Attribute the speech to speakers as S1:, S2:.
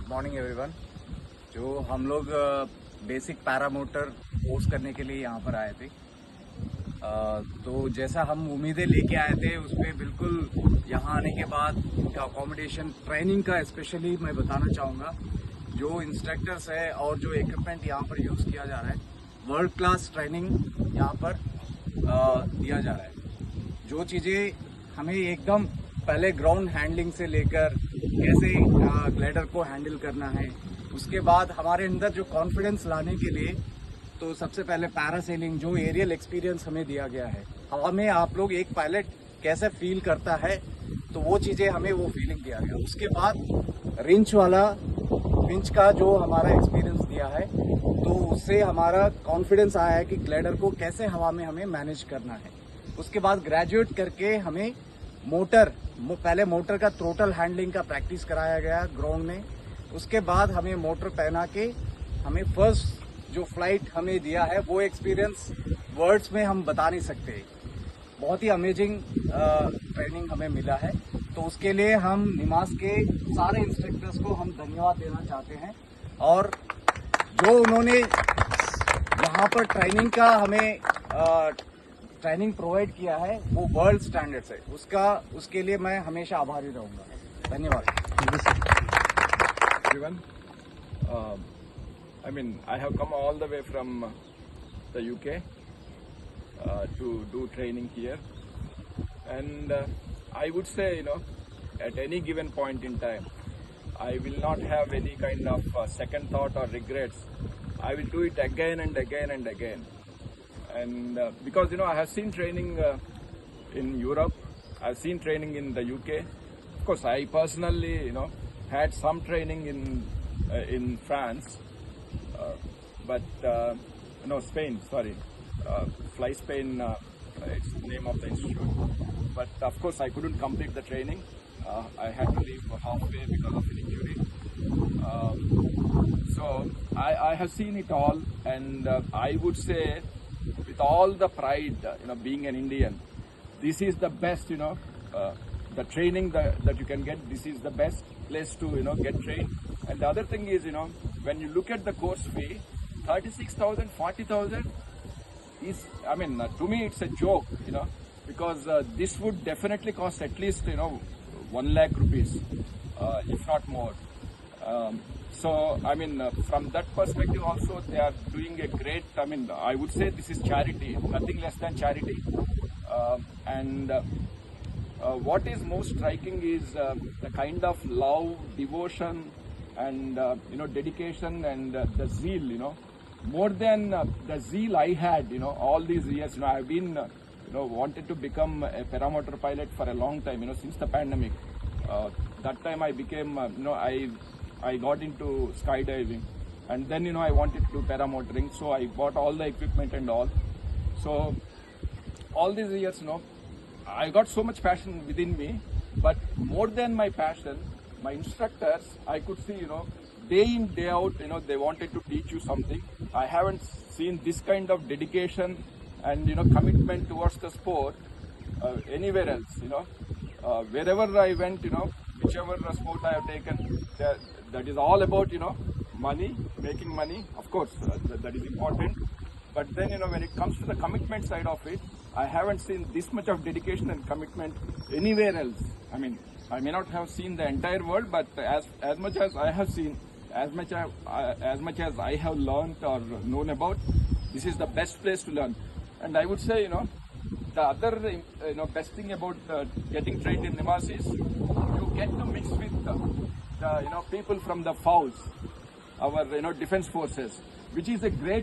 S1: Morning everyone. जो हम लोग बेसिक पैरामोटर कोर्स करने के लिए यहाँ पर आए थे, तो जैसा हम उम्मीदें लेके आए थे उस पर बिल्कुल यहाँ आने के बाद इनका अकोमोडेशन, ट्रेनिंग का स्पेशली मैं बताना चाहूँगा। जो इंस्ट्रक्टर्स है और जो इक्विपमेंट यहाँ पर यूज़ किया जा रहा है, वर्ल्ड क्लास ट्रेनिंग यहाँ पर दिया जा रहा है। जो चीज़ें हमें एकदम पहले ग्राउंड हैंडलिंग से लेकर कैसे ग्लाइडर को हैंडल करना है, उसके बाद हमारे अंदर जो कॉन्फिडेंस लाने के लिए तो सबसे पहले पैरासेलिंग, जो एरियल एक्सपीरियंस हमें दिया गया है, हवा में आप लोग एक पायलट कैसे फील करता है, तो वो चीज़ें हमें वो फीलिंग दिया गया। उसके बाद रिंच का जो हमारा एक्सपीरियंस दिया है, तो उससे हमारा कॉन्फिडेंस आया है कि ग्लाइडर को कैसे हवा में हमें मैनेज करना है। उसके बाद ग्रेजुएट करके हमें पहले मोटर का थ्रोटल हैंडलिंग का प्रैक्टिस कराया गया ग्राउंड में। उसके बाद हमें मोटर पहना के हमें फर्स्ट जो फ्लाइट हमें दिया है, वो एक्सपीरियंस वर्ड्स में हम बता नहीं सकते। बहुत ही अमेजिंग ट्रेनिंग हमें मिला है, तो उसके लिए हम निमास के सारे इंस्ट्रक्टर्स को हम धन्यवाद देना चाहते हैं। और जो उन्होंने यहाँ पर ट्रेनिंग का हमें ट्रेनिंग प्रोवाइड किया है, वो वर्ल्ड स्टैंडर्ड्स है, उसके लिए मैं हमेशा आभारी रहूँगा। धन्यवाद।
S2: Everyone, I have come all the way from the UK to do training here, and I would say, at any given point in time, I will not have any kind of second thought or regrets. I will do it again and again and again. And because I have seen training in Europe, I've seen training in the UK. Of course, I personally, had some training in France, but Spain. Sorry, Fly Spain. It's the name of the institute. But of course, I couldn't complete the training. I had to leave halfway because of an injury. So I have seen it all, and I would say, with all the pride, being an Indian, this is the best, the training that you can get. This is the best place to, get trained. And the other thing is, when you look at the course fee, 36,000, 40,000 is, to me it's a joke, because this would definitely cost at least, 1 lakh rupees, if not more. So, from that perspective also, they are doing a great, I would say this is charity, nothing less than charity. What is most striking is the kind of love, devotion, and, dedication and the zeal, more than the zeal I had, all these years. I've been, wanted to become a paramotor pilot for a long time, since the pandemic. That time I became, I got into skydiving, and then, I wanted to do paramotoring, so I bought all the equipment and all. So, all these years, I got so much passion within me, but more than my passion, my instructors, I could see, day in, day out, they wanted to teach you something. I haven't seen this kind of dedication and, commitment towards the sport anywhere else, wherever I went, whichever sport I have taken, that is all about, money, making money. Of course, that is important. But then, when it comes to the commitment side of it, I haven't seen this much of dedication and commitment anywhere else. I may not have seen the entire world, but as much as I have seen, as much as I have learned or known about, this is the best place to learn. And I would say, the other, best thing about getting trained in Nimas is you get to mix with the people from the FOWs, our, defense forces, which is a great